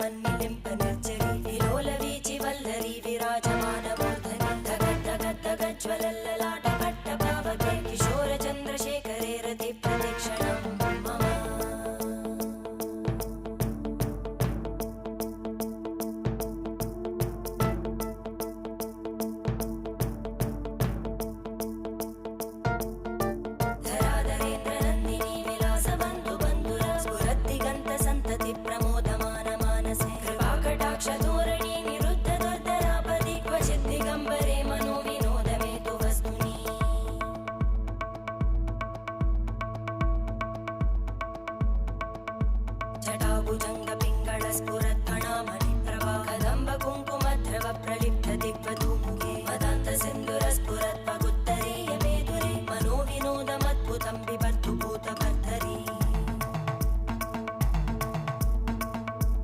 मन्निलिम्प निर्जरी विलोलवीचि वल्लरी विराजमानमूर्धनि धगद्धगद्धगज्ज्वलल्ललाटपट्टपावके किशोरचन्द्रशेखरे रतिप्रदक्षिणं मम धराधरेन्द्रनन्दिनी विलासबन्धु बन्धुर स्फुरद्दिगन्तसन्तति प्रमोदमान मानसे कृपाकटाक्षधोरणी निरुद्ध दुर्धरापदि क्वचित् दिगम्बरे मनो विनोदमेतु वस्तुनि जटाभुजङ्ग